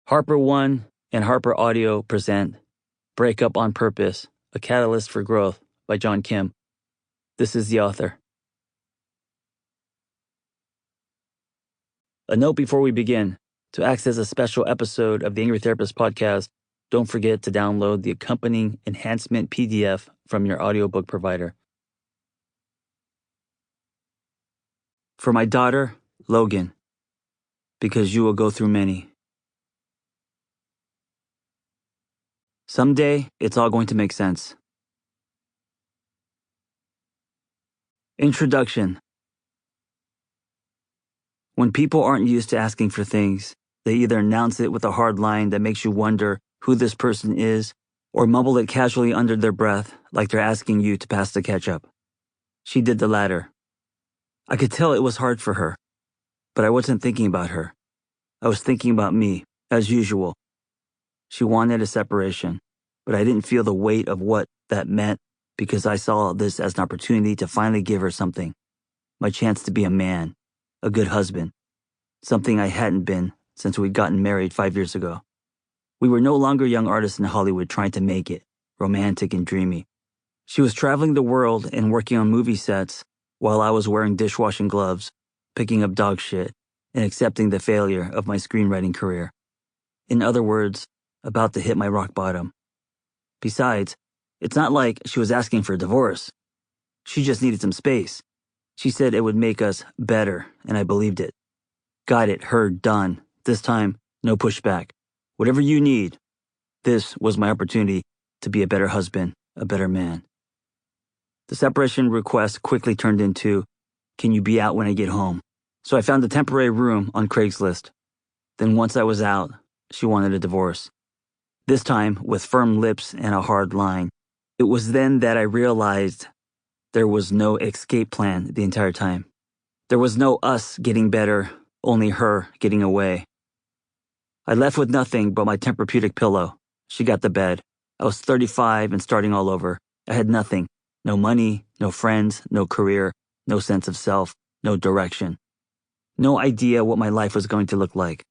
Harper One and HarperAudio present Breakup on Purpose, A Catalyst for Growth by John Kim. This is the author. A note before we begin. To access a special episode of the Angry Therapist podcast, don't forget to download the accompanying enhancement PDF from your audiobook provider. For my daughter, Logan, because you will go through many. Someday, it's all going to make sense. Introduction. When people aren't used to asking for things, they either announce it with a hard line that makes you wonder who this person is, or mumble it casually under their breath like they're asking you to pass the ketchup. She did the latter. I could tell it was hard for her, but I wasn't thinking about her. I was thinking about me, as usual. She wanted a separation, but I didn't feel the weight of what that meant because I saw this as an opportunity to finally give her something. My chance to be a man, a good husband, something I hadn't been since we'd gotten married 5 years ago. We were no longer young artists in Hollywood trying to make it, romantic and dreamy. She was traveling the world and working on movie sets while I was wearing dishwashing gloves, picking up dog shit, and accepting the failure of my screenwriting career. In other words, about to hit my rock bottom. Besides, it's not like she was asking for a divorce. She just needed some space. She said it would make us better, and I believed it. Got it, heard, done. This time, no pushback. Whatever you need. This was my opportunity to be a better husband, a better man. The separation request quickly turned into, can you be out when I get home? So I found a temporary room on Craigslist. Then once I was out, she wanted a divorce. This time, with firm lips and a hard line. It was then that I realized there was no escape plan the entire time. There was no us getting better, only her getting away. I left with nothing but my Tempur-Pedic pillow. She got the bed. I was 35 and starting all over. I had nothing. No money, no friends, no career, no sense of self, no direction. No idea what my life was going to look like.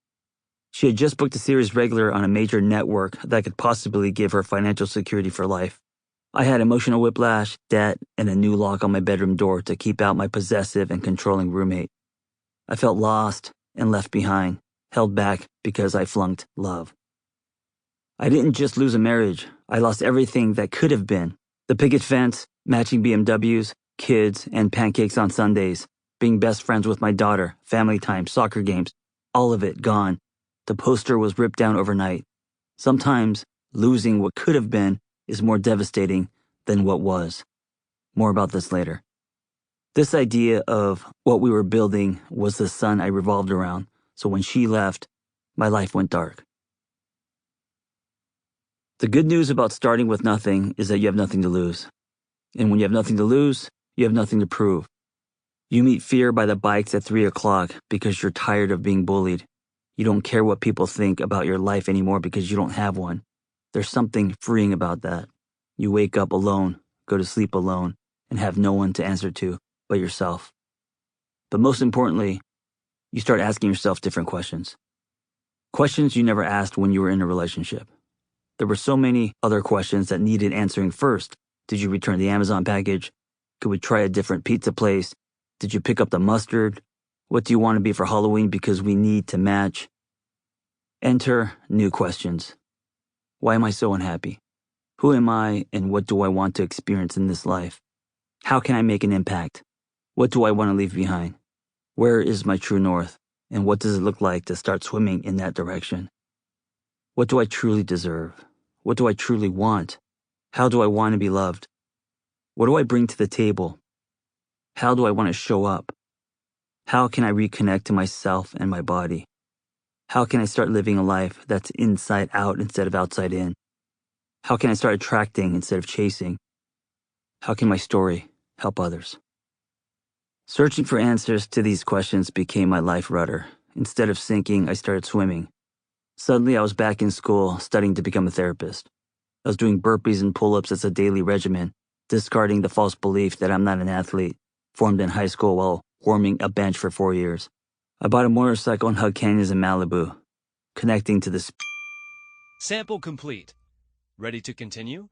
She had just booked a series regular on a major network that could possibly give her financial security for life. I had emotional whiplash, debt, and a new lock on my bedroom door to keep out my possessive and controlling roommate. I felt lost and left behind, held back because I flunked love. I didn't just lose a marriage, I lost everything that could have been. The picket fence, matching BMWs, kids, and pancakes on Sundays, being best friends with my daughter, family time, soccer games, all of it gone. The poster was ripped down overnight. Sometimes, losing what could have been is more devastating than what was. More about this later. This idea of what we were building was the sun I revolved around, so when she left, my life went dark. The good news about starting with nothing is that you have nothing to lose. And when you have nothing to lose, you have nothing to prove. You meet fear by the bikes at 3 o'clock because you're tired of being bullied. You don't care what people think about your life anymore because you don't have one. There's something freeing about that. You wake up alone, go to sleep alone, and have no one to answer to but yourself. But most importantly, you start asking yourself different questions. Questions you never asked when you were in a relationship. There were so many other questions that needed answering first. Did you return the Amazon package? Could we try a different pizza place? Did you pick up the mustard? What do you want to be for Halloween because we need to match? Enter new questions. Why am I so unhappy? Who am I and what do I want to experience in this life? How can I make an impact? What do I want to leave behind? Where is my true north? And what does it look like to start swimming in that direction? What do I truly deserve? What do I truly want? How do I want to be loved? What do I bring to the table? How do I want to show up? How can I reconnect to myself and my body? How can I start living a life that's inside out instead of outside in? How can I start attracting instead of chasing? How can my story help others? Searching for answers to these questions became my life rudder. Instead of sinking, I started swimming. Suddenly, I was back in school, studying to become a therapist. I was doing burpees and pull-ups as a daily regimen, discarding the false belief that I'm not an athlete, formed in high school while warming a bench for 4 years. I bought a motorcycle and hugged canyons in Malibu, connecting to the Sample complete. Ready to continue?